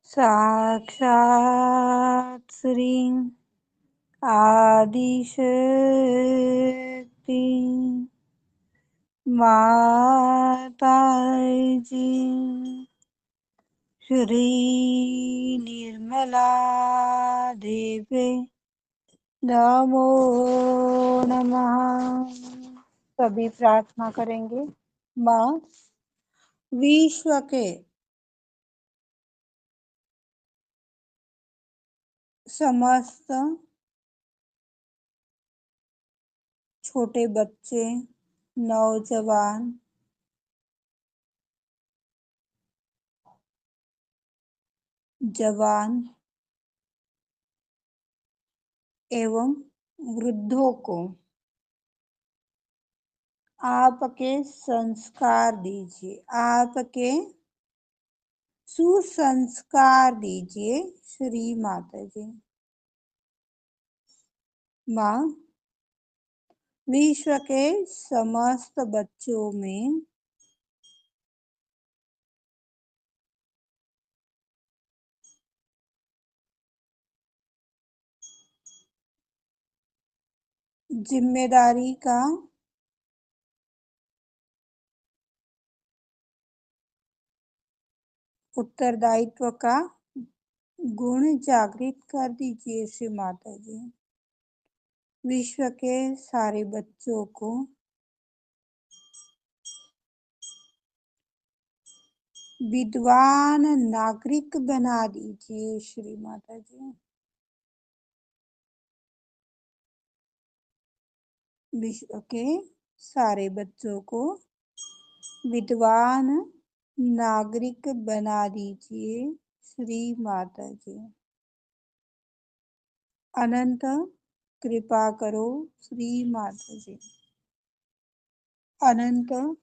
साक्षात् श्री आदिशक्ति माता जी श्री निर्मला देवी नमो नमः। सभी प्रार्थना करेंगे। माँ, विश्व के समस्त छोटे बच्चे, नौजवान, जवान एवं वृद्धों को आपके संस्कार दीजिए, आपके सुसंस्कार दीजिए श्री माता जी। माँ, विश्व के समस्त बच्चों में जिम्मेदारी का उत्तरदायित्व का गुण जागृत कर दीजिए श्री माता जी। विश्व के सारे बच्चों को विद्वान नागरिक बना दीजिए श्री माता जी। विश्व के सारे बच्चों को विद्वान नागरिक बना दीजिए श्री माता जी। अनंत कृपा करो श्री माता जी। अनंत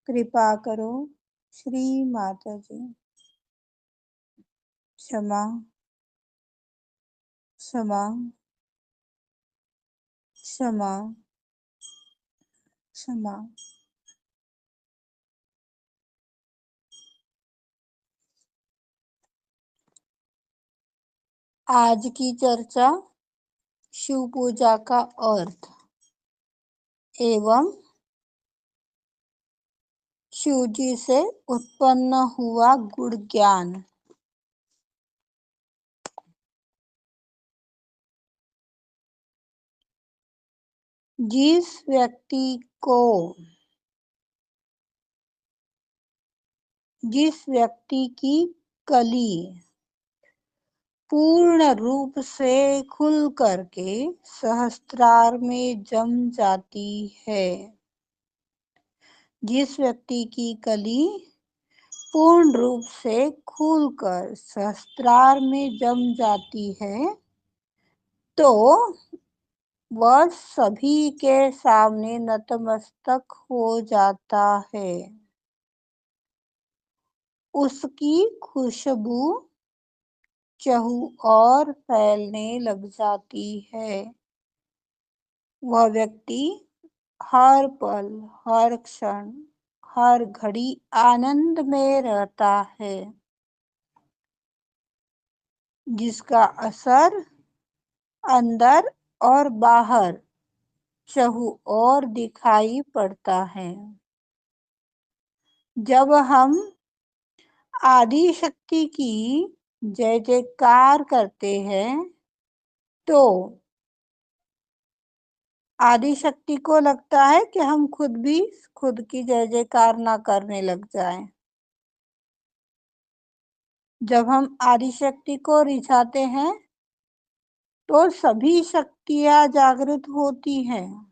कृपा करो श्री माता जी। क्षमा क्षमा क्षमा क्षमा। आज की चर्चा शिव पूजा का अर्थ एवं शिव जी से उत्पन्न हुआ गुण ज्ञान। जिस व्यक्ति को जिस व्यक्ति की कली पूर्ण रूप से खुल करके सहस्त्रार में जम जाती है, जिस व्यक्ति की कली पूर्ण रूप से खुलकर सहस्त्रार में जम जाती है, तो वह सभी के सामने नतमस्तक हो जाता है। उसकी खुशबू चहुओर फैलने लग जाती है। वह व्यक्ति हर पल, हर क्षण, हर घड़ी आनंद में रहता है, जिसका असर अंदर और बाहर चहुओर दिखाई पड़ता है। जब हम आदि शक्ति की जय जयकार करते हैं, तो आदि शक्ति को लगता है कि हम खुद भी खुद की जय जयकार ना करने लग जाएं। जब हम आदि शक्ति को रिझाते हैं, तो सभी शक्तियां जागृत होती हैं,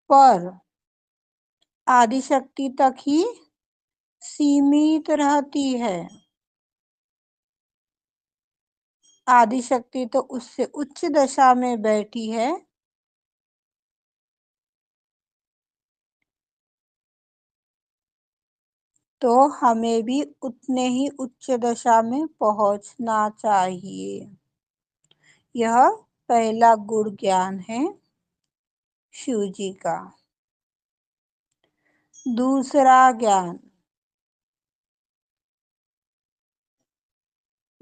पर आदि शक्ति तक ही सीमित रहती है। आदि शक्ति तो उससे उच्च दशा में बैठी है, तो हमें भी उतने ही उच्च दशा में पहुंचना चाहिए। यह पहला गुण ज्ञान है शिव जी का। दूसरा ज्ञान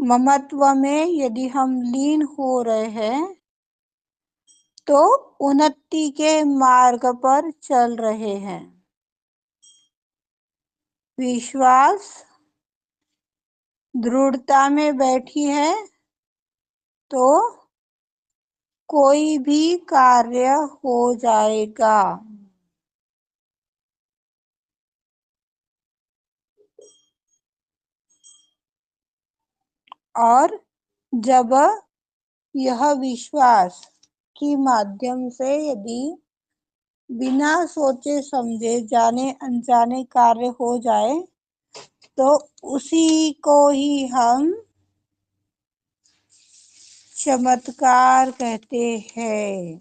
ममत्व में यदि हम लीन हो रहे हैं तो उन्नति के मार्ग पर चल रहे हैं। विश्वास दृढ़ता में बैठी है तो कोई भी कार्य हो जाएगा। और जब यह विश्वास के माध्यम से यदि बिना सोचे समझे जाने अनजाने कार्य हो जाए तो उसी को ही हम चमत्कार कहते हैं।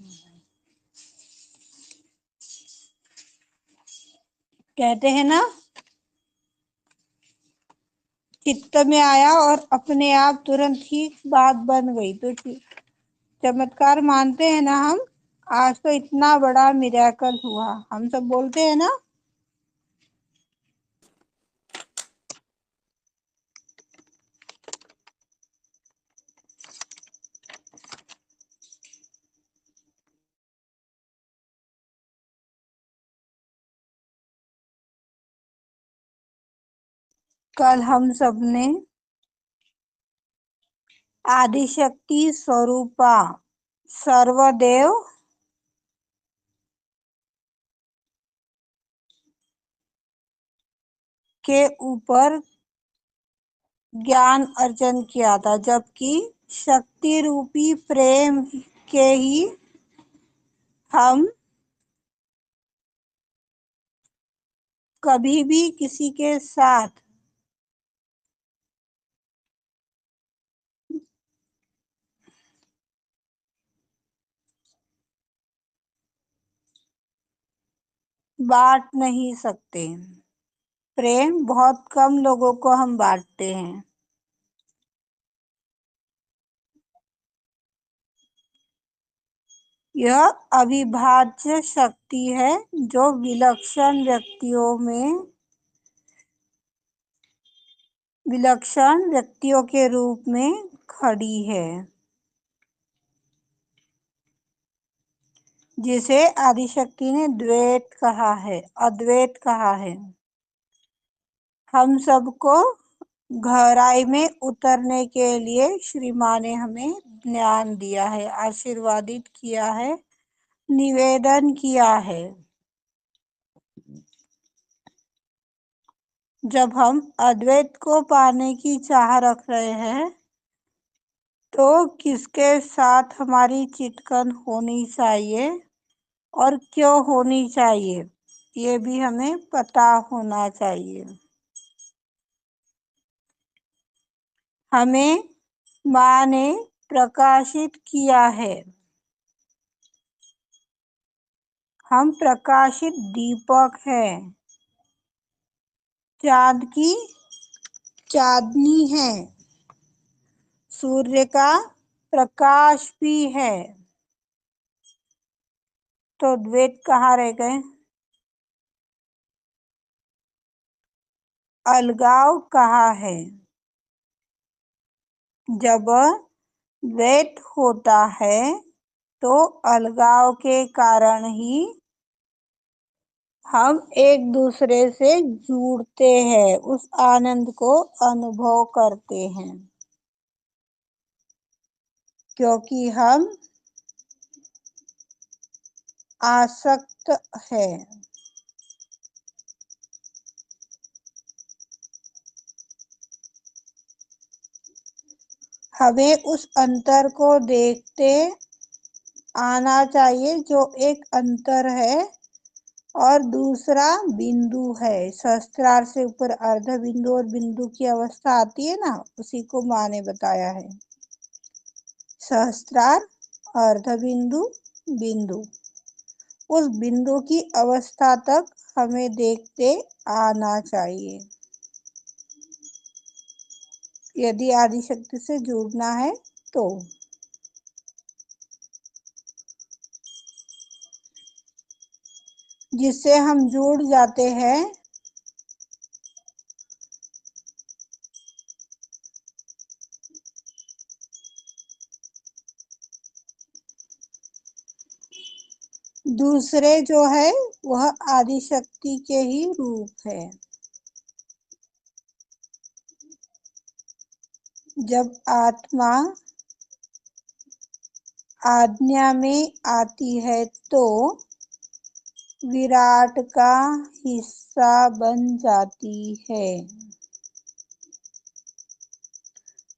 कहते हैं ना, चित्त में आया और अपने आप तुरंत ही बात बन गई तो चमत्कार मानते हैं ना हम। आज तो इतना बड़ा मिरेकल हुआ, हम सब बोलते हैं ना। कल हम सब ने आदिशक्ति स्वरूपा सर्वदेव के ऊपर ज्ञान अर्जन किया था, जबकि शक्ति रूपी प्रेम के ही हम कभी भी किसी के साथ बांट नहीं सकते। प्रेम बहुत कम लोगों को हम बांटते हैं। यह अविभाज्य शक्ति है जो विलक्षण व्यक्तियों के रूप में खड़ी है, जिसे आदिशक्ति ने द्वैत कहा है, अद्वैत कहा है। हम सबको गहराई में उतरने के लिए श्री माँ ने हमें ज्ञान दिया है, आशीर्वादित किया है, निवेदन किया है। जब हम अद्वैत को पाने की चाह रख रहे हैं तो किसके साथ हमारी चिटकन होनी चाहिए और क्यों होनी चाहिए, ये भी हमें पता होना चाहिए। हमें माँ ने प्रकाशित किया है। हम प्रकाशित दीपक हैं, चाँद की चांदनी है, सूर्य का प्रकाश भी है। तो द्वैत कहाँ रह गए, अलगाव कहाँ है। जब द्वैत होता है तो अलगाव के कारण ही हम एक दूसरे से जुड़ते हैं, उस आनंद को अनुभव करते हैं, क्योंकि हम आसक्त है। हमें उस अंतर को देखते आना चाहिए जो एक अंतर है और दूसरा बिंदु है। सहस्त्रार से ऊपर अर्ध बिंदु और बिंदु की अवस्था आती है ना, उसी को माँ ने बताया है। सहस्त्रार, अर्ध बिंदु, बिंदु, उस बिंदु की अवस्था तक हमें देखते आना चाहिए यदि आदिशक्ति से जुड़ना है तो। जिससे हम जुड़ जाते हैं दूसरे जो है वह आदिशक्ति के ही रूप है। जब आत्मा आज्ञा में आती है तो विराट का हिस्सा बन जाती है।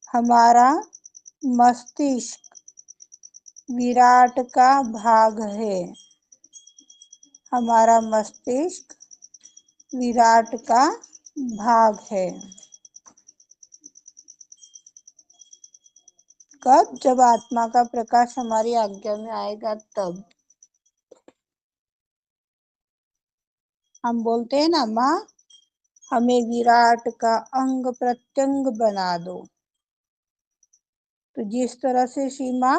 हमारा मस्तिष्क विराट का भाग है। हमारा मस्तिष्क विराट का भाग है। कब? जब आत्मा का प्रकाश हमारी आज्ञा में आएगा तब। हम बोलते हैं ना, माँ हमें विराट का अंग प्रत्यंग बना दो। तो जिस तरह से सीमा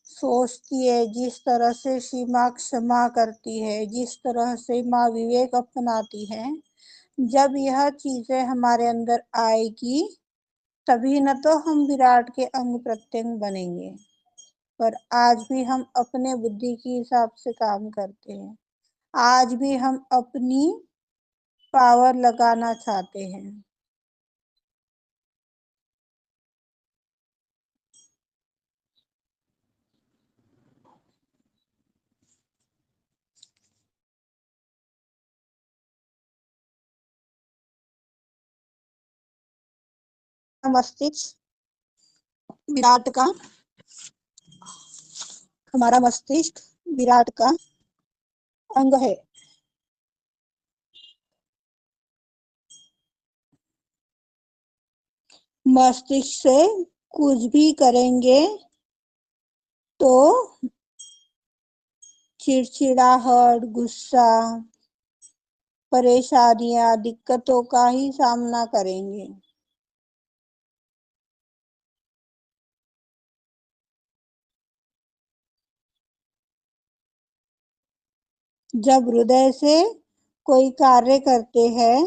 सोचती है, जिस तरह से सीमा क्षमा करती है, जिस तरह से माँ विवेक अपनाती है, जब यह चीजें हमारे अंदर आएगी तभी न तो हम विराट के अंग प्रत्यंग बनेंगे। पर आज भी हम अपने बुद्धि के हिसाब से काम करते हैं। आज भी हम अपनी पावर लगाना चाहते हैं। मस्तिष्क विराट का हमारा मस्तिष्क विराट का अंग है। मस्तिष्क से कुछ भी करेंगे तो चिड़चिड़ाहट, गुस्सा, परेशानियां, दिक्कतों का ही सामना करेंगे। जब हृदय से कोई कार्य करते हैं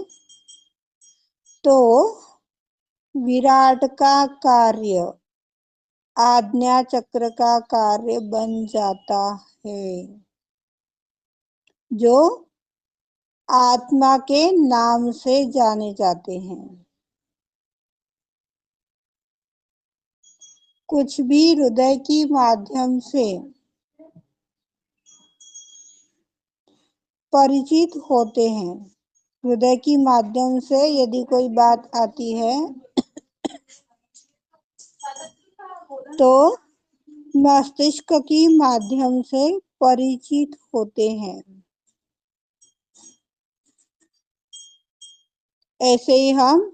तो विराट का कार्य आज्ञा चक्र का कार्य बन जाता है, जो आत्मा के नाम से जाने जाते हैं। कुछ भी हृदय की माध्यम से परिचित होते हैं। हृदय की माध्यम से यदि कोई बात आती है तो मस्तिष्क की माध्यम से परिचित होते हैं। ऐसे ही हम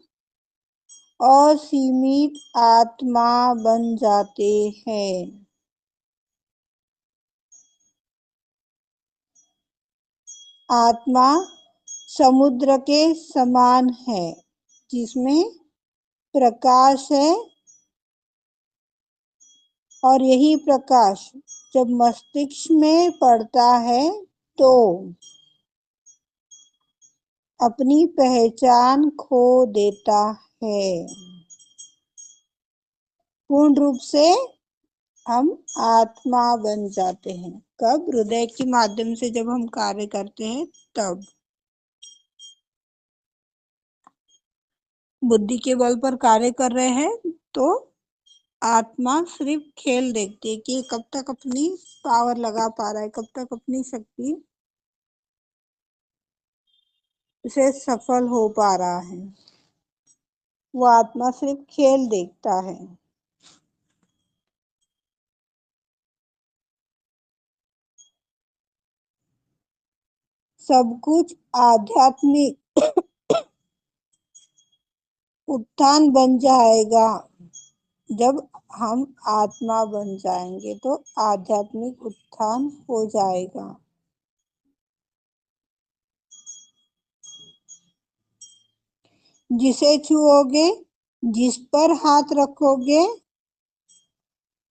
असीमित आत्मा बन जाते हैं। आत्मा समुद्र के समान है, जिसमें प्रकाश है, और यही प्रकाश जब मस्तिष्क में पड़ता है तो अपनी पहचान खो देता है। पूर्ण रूप से हम आत्मा बन जाते हैं। कब? हृदय के माध्यम से जब हम कार्य करते हैं तब। बुद्धि के बल पर कार्य कर रहे हैं तो आत्मा सिर्फ खेल देखती है कि कब तक अपनी पावर लगा पा रहा है, कब तक अपनी शक्ति से सफल हो पा रहा है। वो आत्मा सिर्फ खेल देखता है। सब कुछ आध्यात्मिक उत्थान बन जाएगा। जब हम आत्मा बन जाएंगे तो आध्यात्मिक उत्थान हो जाएगा। जिसे छुओगे, जिस पर हाथ रखोगे,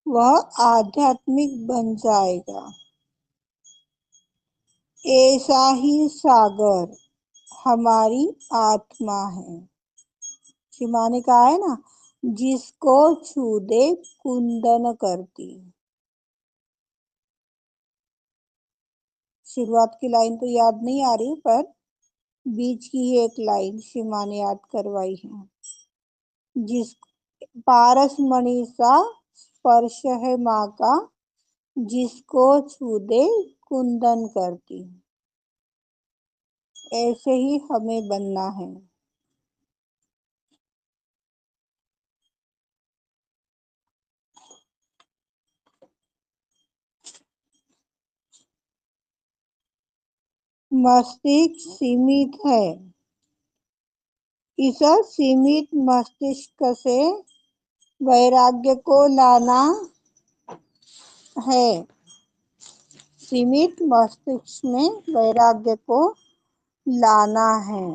वह आध्यात्मिक बन जाएगा। ऐसा ही सागर हमारी आत्मा है। शिमा ने कहा है ना, जिसको छू दे कुंदन करती। शुरुआत की लाइन तो याद नहीं आ रही, पर बीच की ही एक लाइन सीमा ने याद करवाई है। जिस पारस मणि सा स्पर्श है माँ का, जिसको छू दे कुंदन करती। ऐसे ही हमें बनना है। मस्तिष्क सीमित है। इस सीमित मस्तिष्क से वैराग्य को लाना है। सीमित मस्तिष्क में वैराग्य को लाना है।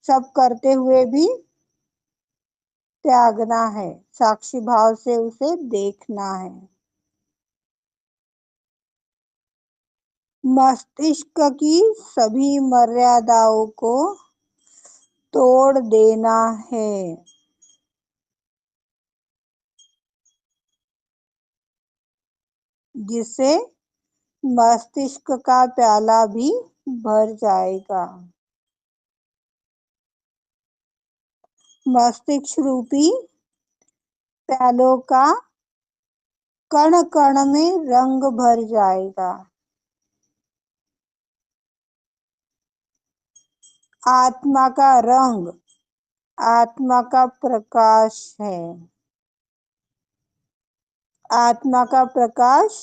सब करते हुए भी त्यागना है। साक्षी भाव से उसे देखना है। मस्तिष्क की सभी मर्यादाओं को तोड़ देना है। जिससे मस्तिष्क का प्याला भी भर जाएगा। मस्तिष्क रूपी प्यालों का कण कण में रंग भर जाएगा। आत्मा का रंग आत्मा का प्रकाश है। आत्मा का प्रकाश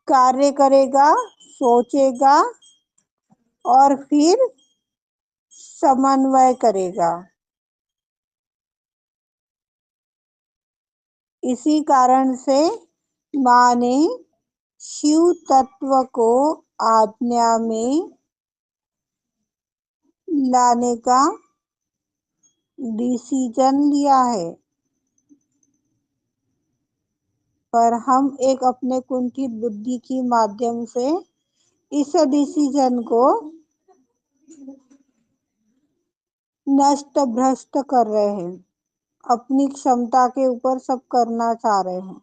कार्य करेगा, सोचेगा और फिर समन्वय करेगा। इसी कारण से माँ ने शिव तत्व को आज्ञा में लाने का डिसीजन लिया है। पर हम एक अपने कुंठित बुद्धि की माध्यम से इस डिसीजन को नष्ट भ्रष्ट कर रहे हैं। अपनी क्षमता के ऊपर सब करना चाह रहे हैं।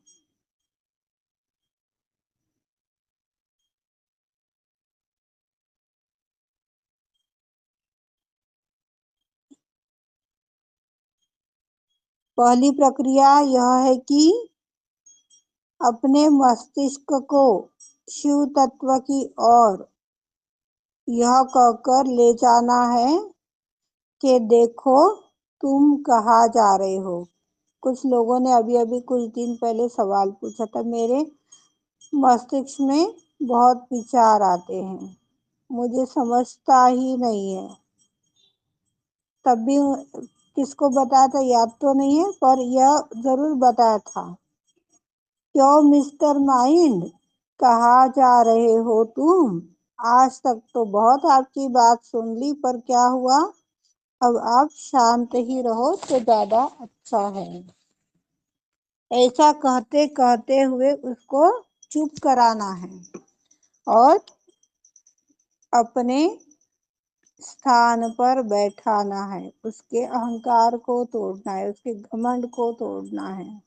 पहली प्रक्रिया यह है कि अपने मस्तिष्क को शिव तत्व की ओर यह कहकर ले जाना है कि देखो तुम कहाँ जा रहे हो। कुछ लोगों ने अभी अभी कुछ दिन पहले सवाल पूछा था। मेरे मस्तिष्क में बहुत विचार आते हैं, मुझे समझता ही नहीं है। तब भी किसको बताया था याद तो नहीं है, पर यह जरूर बताया था, क्यों मिस्टर माइंड, कहाँ जा रहे हो तुम? आज तक तो बहुत आपकी बात सुन ली, पर क्या हुआ? अब आप शांत ही रहो तो ज्यादा अच्छा है। ऐसा कहते कहते हुए उसको चुप कराना है और अपने स्थान पर बैठाना है। उसके अहंकार को तोड़ना है, उसके घमंड को तोड़ना है।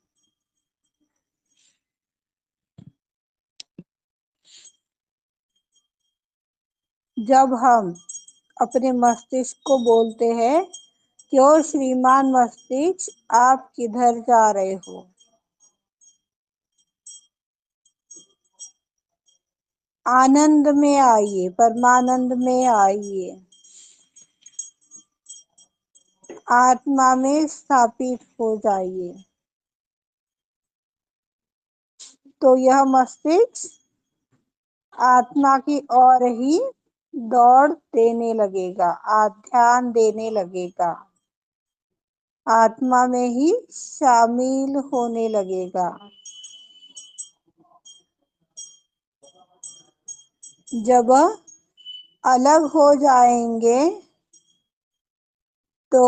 जब हम अपने मस्तिष्क को बोलते हैं, क्यों श्रीमान मस्तिष्क आप किधर जा रहे हो, आनंद में आइए, परमानंद में आइए, आत्मा में स्थापित हो जाइए। तो यह मस्तिष्क आत्मा की ओर ही दौड़ देने लगेगा, ध्यान देने लगेगा, आत्मा में ही शामिल होने लगेगा। जब अलग हो जाएंगे तो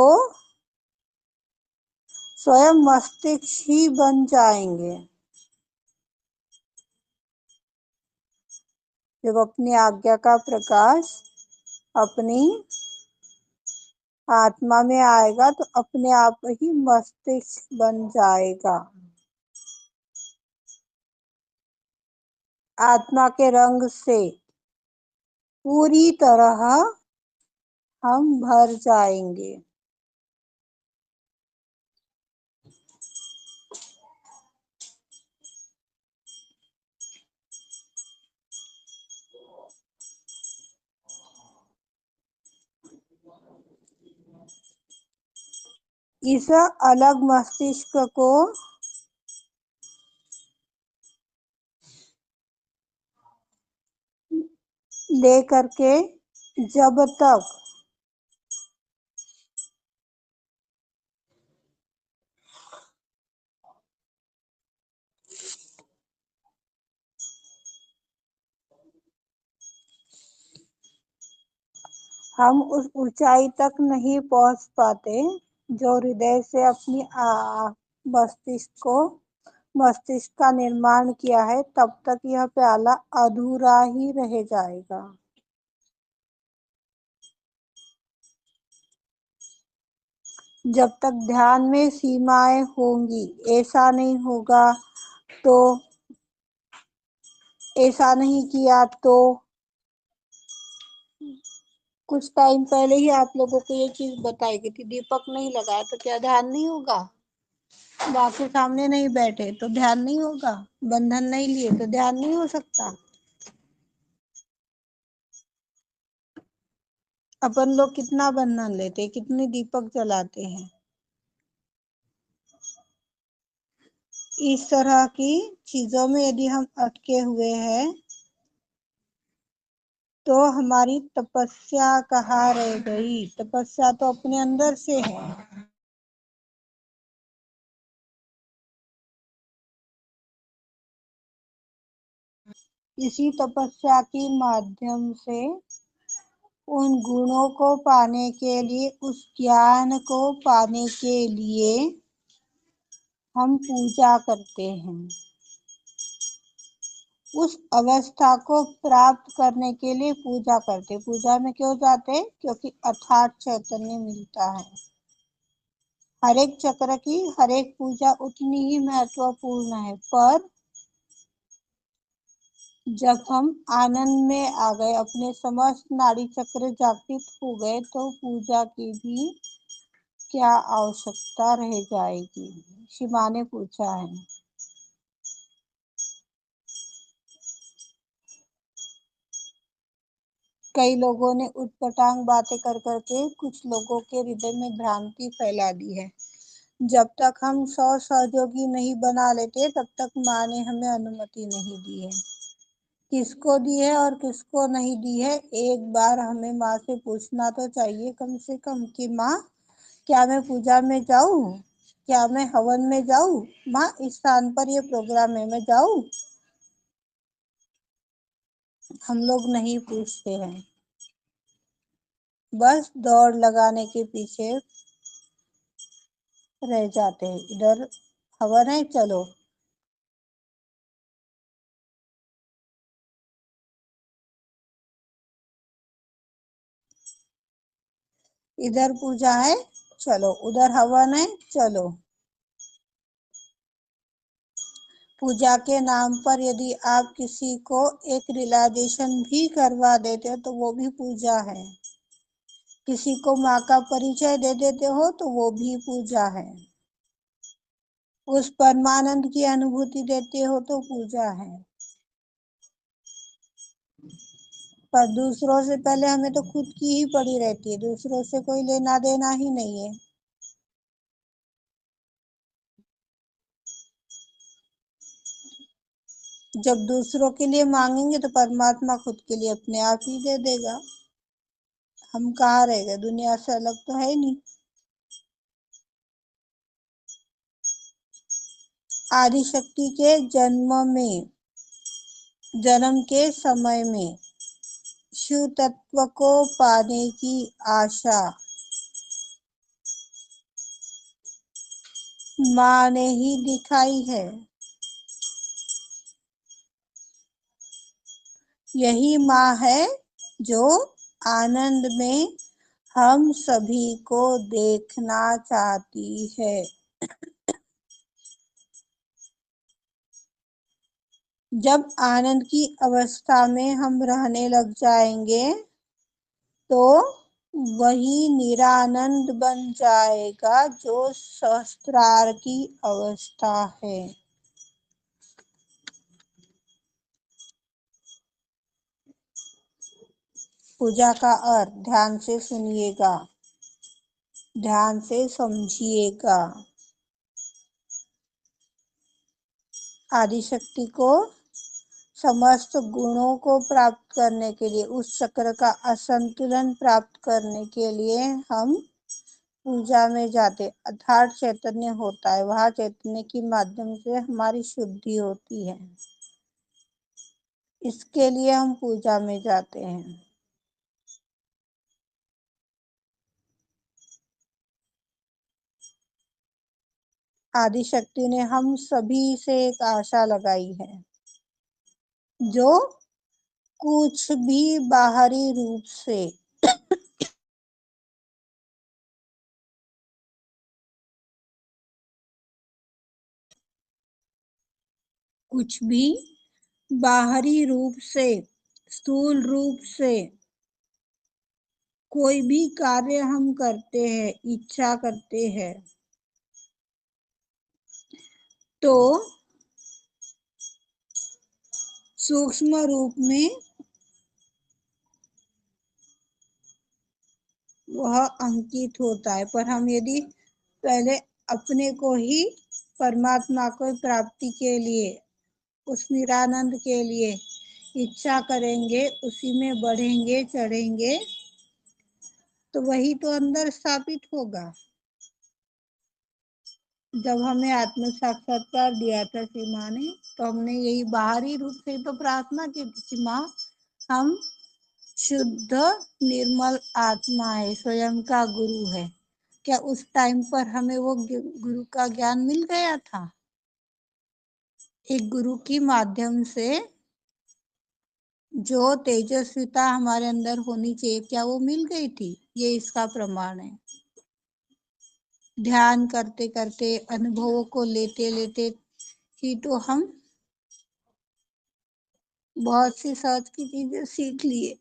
स्वयं मस्तिष्क ही बन जाएंगे। जब अपनी आज्ञा का प्रकाश अपनी आत्मा में आएगा तो अपने आप ही मस्तिष्क बन जाएगा। आत्मा के रंग से पूरी तरह हम भर जाएंगे। इस अलग मस्तिष्क को लेकर के जब तक हम उस ऊंचाई तक नहीं पहुंच पाते जो हृदय से अपनी मस्तिष्क को मस्तिष्क का निर्माण किया है, तब तक यह प्याला अधूरा ही रह जाएगा। जब तक ध्यान में सीमाएं होंगी, ऐसा नहीं होगा तो, ऐसा नहीं किया तो। कुछ टाइम पहले ही आप लोगों को ये चीज बताई गई थी, दीपक नहीं लगाया तो क्या ध्यान नहीं होगा? बाकी सामने नहीं बैठे तो ध्यान नहीं होगा? बंधन नहीं लिए तो ध्यान नहीं हो सकता? अपन लोग कितना बंधन लेते हैं, कितने दीपक जलाते हैं। इस तरह की चीजों में यदि हम अटके हुए हैं तो हमारी तपस्या कहाँ रह गई? तपस्या तो अपने अंदर से है। इसी तपस्या के माध्यम से उन गुणों को पाने के लिए, उस ज्ञान को पाने के लिए हम पूजा करते हैं। उस अवस्था को प्राप्त करने के लिए पूजा करते। पूजा में क्यों जाते? क्योंकि अर्थात चैतन्य मिलता है। हर एक चक्र की हर एक पूजा उतनी ही महत्वपूर्ण है, पर जब हम आनंद में आ गए, अपने समस्त नाड़ी चक्र जागृत हो गए, तो पूजा की भी क्या आवश्यकता रह जाएगी? शिवा ने पूछा है। कई लोगों ने उटपटांग बातें कर करके कुछ लोगों के हृदय में भ्रांति फैला दी है। जब तक हम 100 सहयोगी नहीं बना लेते, तब तक माँ ने हमें अनुमति नहीं दी है। किसको दी है और किसको नहीं दी है, एक बार हमें माँ से पूछना तो चाहिए कम से कम कि माँ, क्या मैं पूजा में जाऊँ? क्या मैं हवन में जाऊँ? माँ, इस स्थान पर ये प्रोग्राम है, मैं जाऊँ? हम लोग नहीं पूछते हैं, बस दौड़ लगाने के पीछे रह जाते हैं। इधर हवन है, चलो। इधर पूजा है, चलो। उधर हवन है, चलो। पूजा के नाम पर यदि आप किसी को एक रियलाइजेशन भी करवा देते हो तो वो भी पूजा है। किसी को माँ का परिचय दे देते हो तो वो भी पूजा है। उस परमानंद की अनुभूति देते हो तो पूजा है। पर दूसरों से पहले हमें तो खुद की ही पड़ी रहती है, दूसरों से कोई लेना देना ही नहीं है। जब दूसरों के लिए मांगेंगे तो परमात्मा खुद के लिए अपने आप ही दे देगा। हम कहाँ रह गए? दुनिया से अलग तो है नहीं। आदि शक्ति के जन्म के समय में शिव तत्व को पाने की आशा माँ ने ही दिखाई है। यही माँ है जो आनंद में हम सभी को देखना चाहती है। जब आनंद की अवस्था में हम रहने लग जाएंगे तो वही निरानंद बन जाएगा, जो सहस्त्रार की अवस्था है। पूजा का अर्थ ध्यान से सुनिएगा, ध्यान से समझिएगा। आदिशक्ति को समस्त गुणों को प्राप्त करने के लिए, उस चक्र का असंतुलन प्राप्त करने के लिए हम पूजा में जाते। अर्थात चैतन्य होता है, वह चैतन्य के माध्यम से हमारी शुद्धि होती है, इसके लिए हम पूजा में जाते हैं। आदिशक्ति ने हम सभी से एक आशा लगाई है, जो कुछ भी बाहरी रूप से कुछ भी बाहरी रूप से, स्थूल रूप से कोई भी कार्य हम करते हैं, इच्छा करते हैं, तो सूक्ष्म रूप में वह अंकित होता है। पर हम यदि पहले अपने को ही परमात्मा को प्राप्ति के लिए, उस निरानंद के लिए इच्छा करेंगे, उसी में बढ़ेंगे, चढ़ेंगे, तो वही तो अंदर स्थापित होगा। जब हमें आत्म साक्षात्कार दिया था सीमा ने, तो हमने यही बाहरी रूप से तो प्रार्थना की थी, सीमा हम शुद्ध निर्मल आत्मा है, स्वयं का गुरु है। क्या उस टाइम पर हमें वो गुरु का ज्ञान मिल गया था? एक गुरु के माध्यम से जो तेजस्विता हमारे अंदर होनी चाहिए, क्या वो मिल गई थी? ये इसका प्रमाण है। ध्यान करते करते, अनुभवों को लेते लेते ही तो हम बहुत सी सहज की चीजें सीख लिए।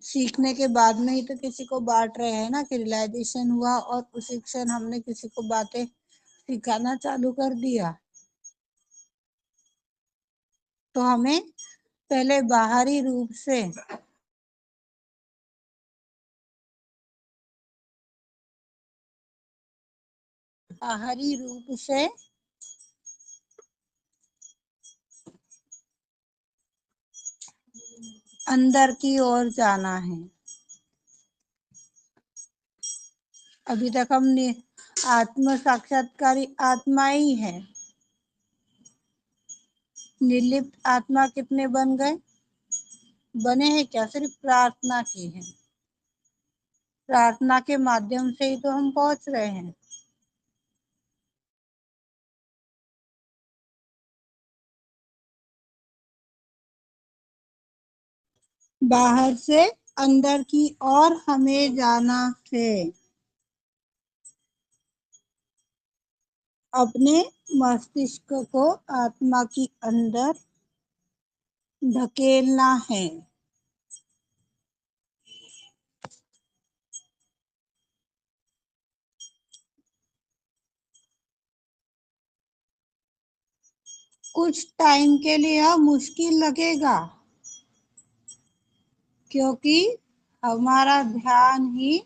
सीखने के बाद में ही तो किसी को बांट रहे हैं ना, कि रियलाइजेशन हुआ और उसी क्षण हमने किसी को बातें सिखाना चालू कर दिया। तो हमें पहले बाहरी रूप से अंदर की ओर जाना है। अभी तक हमने आत्म साक्षात्कारी आत्मा ही है। निर्लिप्त आत्मा कितने बन गए? बने हैं क्या? सिर्फ प्रार्थना की है। प्रार्थना के माध्यम से ही तो हम पहुंच रहे हैं। बाहर से अंदर की ओर हमें जाना है। अपने मस्तिष्क को आत्मा की अंदर ढकेलना है। कुछ टाइम के लिए यह मुश्किल लगेगा, क्योंकि हमारा ध्यान ही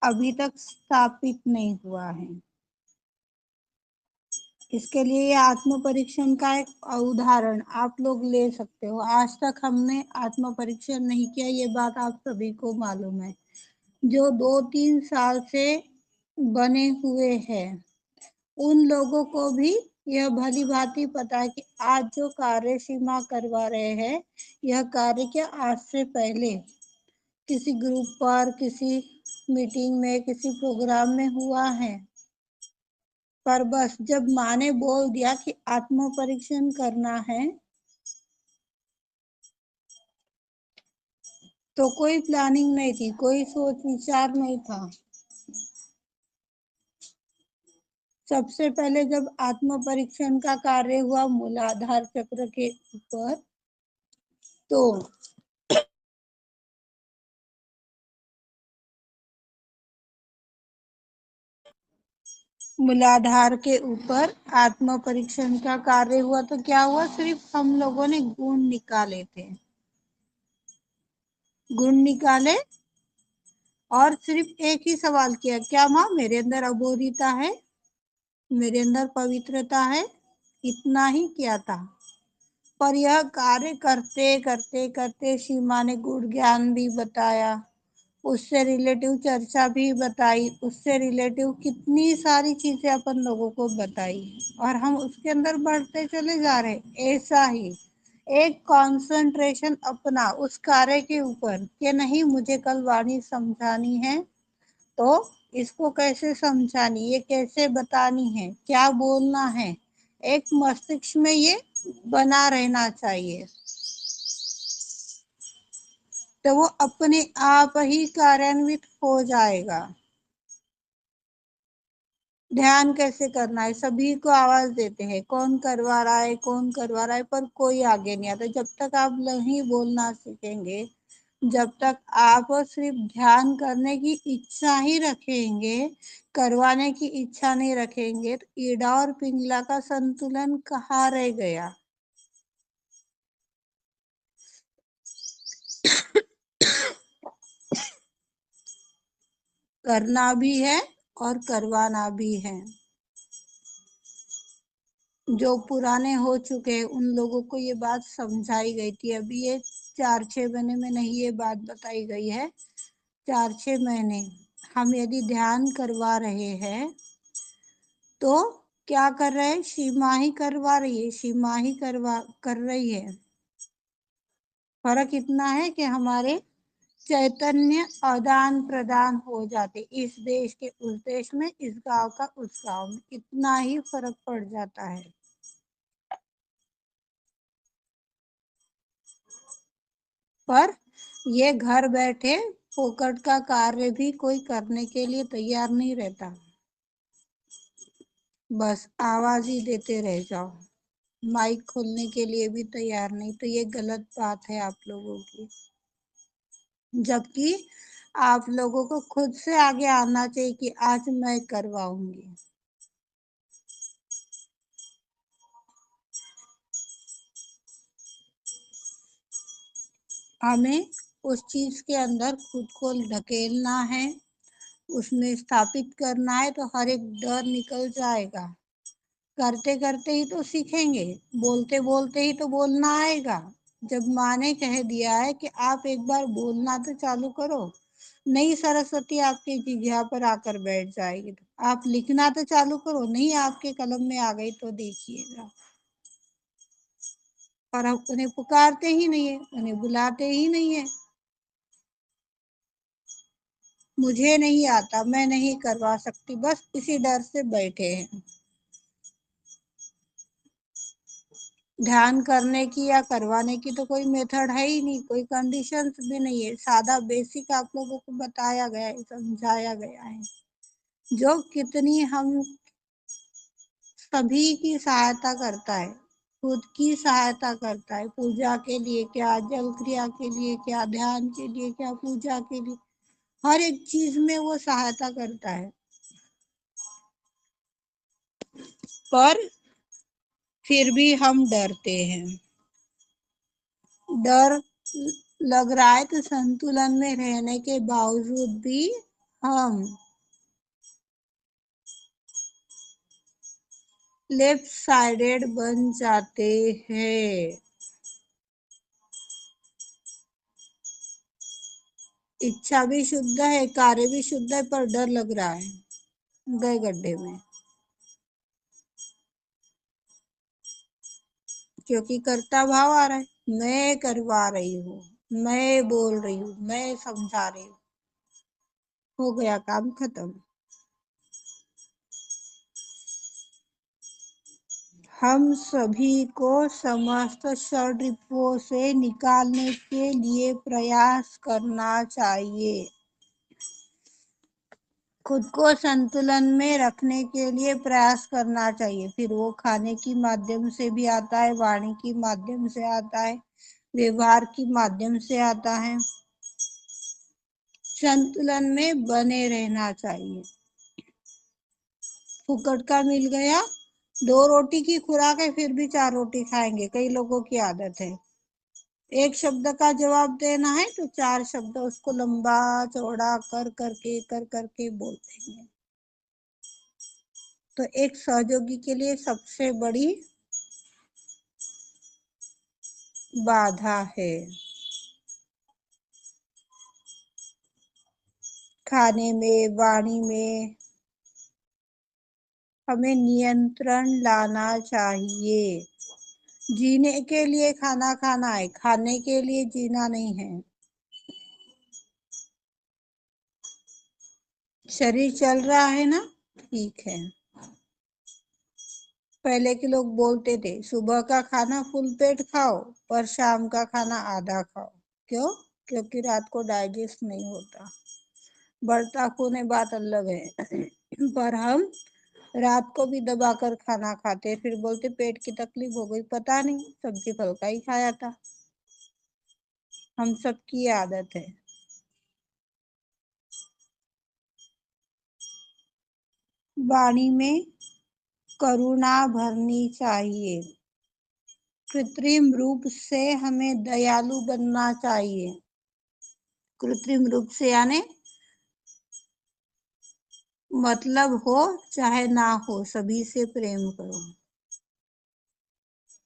अभी तक स्थापित नहीं हुआ है। इसके लिए ये आत्म परीक्षण का एक उदाहरण आप लोग ले सकते हो। आज तक हमने आत्म परीक्षण नहीं किया, ये बात आप सभी को मालूम है। जो 2-3 साल से बने हुए हैं, उन लोगों को भी यह भली भांति पता है कि आज जो कार्य सीमा करवा रहे हैं, यह कार्य क्या आज से पहले किसी ग्रुप पर, किसी मीटिंग में, किसी प्रोग्राम में हुआ है। पर बस जब माँ ने बोल दिया कि आत्म परीक्षण करना है, तो कोई प्लानिंग नहीं थी, कोई सोच विचार नहीं था। सबसे पहले जब आत्म परीक्षण का कार्य हुआ मूलाधार चक्र के ऊपर, तो मूलाधार के ऊपर आत्म परीक्षण का कार्य हुआ तो क्या हुआ, सिर्फ हम लोगों ने गुण निकाले थे, गुण निकाले और सिर्फ एक ही सवाल किया, क्या माँ मेरे अंदर अबोधिता है, मेरे अंदर पवित्रता है, इतना ही किया था। पर यह कार्य करते करते करते सीमा ने गुण ज्ञान भी बताया, उससे रिलेटिव चर्चा भी बताई, उससे रिलेटिव कितनी सारी चीजें अपन लोगों को बताई और हम उसके अंदर बढ़ते चले जा रहे। ऐसा ही एक कंसंट्रेशन अपना उस कार्य के ऊपर कि नहीं मुझे कल वाणी समझानी है, तो इसको कैसे समझानी, ये कैसे बतानी है, क्या बोलना है, एक मस्तिष्क में ये बना रहना चाहिए, तो वो अपने आप ही कार्यान्वित हो जाएगा। ध्यान कैसे करना है, सभी को आवाज देते हैं, कौन करवा रहा है, कौन करवा रहा है, पर कोई आगे नहीं आता। जब तक आप नहीं बोलना सीखेंगे, जब तक आप सिर्फ ध्यान करने की इच्छा ही रखेंगे, करवाने की इच्छा नहीं रखेंगे, तो ईड़ा और पिंगला का संतुलन कहाँ रह गया। करना भी है और करवाना भी है। जो पुराने हो चुके हैं उन लोगों को ये बात समझाई गई थी, अभी ये 4-6 महीने में नहीं ये बात बताई गई है। 4-6 महीने हम यदि ध्यान करवा रहे हैं तो क्या कर रहे हैं, सीमा ही करवा रही है, सीमा ही कर रही है। फर्क इतना है कि हमारे चैतन्य आदान प्रदान हो जाते, इस देश के उस देश में, इस गांव का उस गांव में, इतना ही फर्क पड़ जाता है। पर ये घर बैठे फोकट का कार्य भी कोई करने के लिए तैयार नहीं रहता, बस आवाज ही देते रह जाओ, माइक खोलने के लिए भी तैयार नहीं, तो ये गलत बात है आप लोगों की। जबकि आप लोगों को खुद से आगे आना चाहिए कि आज मैं करवाऊंगी। हमें उस चीज के अंदर खुद को ढकेलना है, उसमें स्थापित करना है, तो हर एक डर निकल जाएगा। करते करते ही तो सीखेंगे, बोलते बोलते ही तो बोलना आएगा। जब माँ ने कह दिया है कि आप एक बार बोलना तो चालू करो, नई सरस्वती आपके जिघ्या पर आकर बैठ जाएगी, तो आप लिखना तो चालू करो, नहीं आपके कलम में आ गई तो देखिएगा। और आप उन्हें पुकारते ही नहीं है, उन्हें बुलाते ही नहीं है, मुझे नहीं आता, मैं नहीं करवा सकती, बस इसी डर से बैठे हैं। ध्यान करने की या करवाने की तो कोई मेथड है ही नहीं, कोई कंडीशंस भी नहीं है, सादा बेसिक आप लोगों को बताया गया है, समझाया गया है, जो कितनी हम सभी की सहायता करता है, खुद की सहायता करता है। पूजा के लिए क्या, जल क्रिया के लिए क्या, ध्यान के लिए क्या, पूजा के लिए, हर एक चीज में वो सहायता करता है। पर फिर भी हम डरते हैं, डर लग रहा है तो संतुलन में रहने के बावजूद भी हम लेफ्ट साइडेड बन जाते हैं। इच्छा भी शुद्ध है, कार्य भी शुद्ध है, पर डर लग रहा है, गए गड्ढे में, क्योंकि कर्ता भाव आ रहा है, मैं करवा रही हूँ, मैं बोल रही हूँ, मैं समझा रही हूँ, हो गया काम खत्म। हम सभी को समस्त षड्रिपुओं से निकालने के लिए प्रयास करना चाहिए। खुद को संतुलन में रखने के लिए प्रयास करना चाहिए। फिर वो खाने की माध्यम से भी आता है, वाणी की माध्यम से आता है, व्यवहार की माध्यम से आता है। संतुलन में बने रहना चाहिए। फुकट का मिल गया, 2 रोटी की खुराक है फिर भी 4 रोटी खाएंगे, कई लोगों की आदत है। एक शब्द का जवाब देना है तो 4 शब्द उसको लंबा चौड़ा कर करके बोलते हैं। तो एक सहयोगी के लिए सबसे बड़ी बाधा है। खाने में, वाणी में हमें नियंत्रण लाना चाहिए। जीने के लिए खाना खाना है, खाने के लिए जीना नहीं है। शरीर चल रहा है ना, ठीक है। पहले के लोग बोलते थे सुबह का खाना फुल पेट खाओ पर शाम का खाना आधा खाओ। क्यों? क्योंकि रात को डाइजेस्ट नहीं होता। बढ़ता खून है बात अलग है पर हम रात को भी दबा कर खाना खाते, फिर बोलते पेट की तकलीफ हो गई। पता नहीं, सब्जी फल का ही खाया था। हम सबकी आदत है। वाणी में करुणा भरनी चाहिए। कृत्रिम रूप से हमें दयालु बनना चाहिए। कृत्रिम रूप से यानी मतलब हो चाहे ना हो, सभी से प्रेम करो।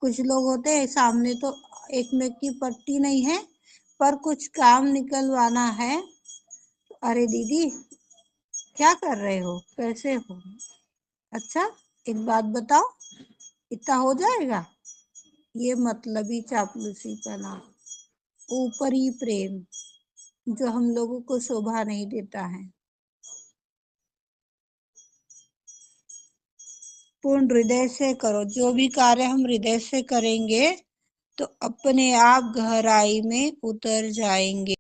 कुछ लोग होते हैं सामने तो एक में की पट्टी नहीं है, पर कुछ काम निकलवाना है। अरे दीदी क्या कर रहे हो, कैसे हो, अच्छा एक बात बताओ, इतना हो जाएगा। ये मतलबी चापलूसी का नाम, ऊपरी प्रेम, जो हम लोगों को शोभा नहीं देता है। पूर्ण हृदय से करो। जो भी कार्य हम हृदय से करेंगे तो अपने आप गहराई में उतर जाएंगे।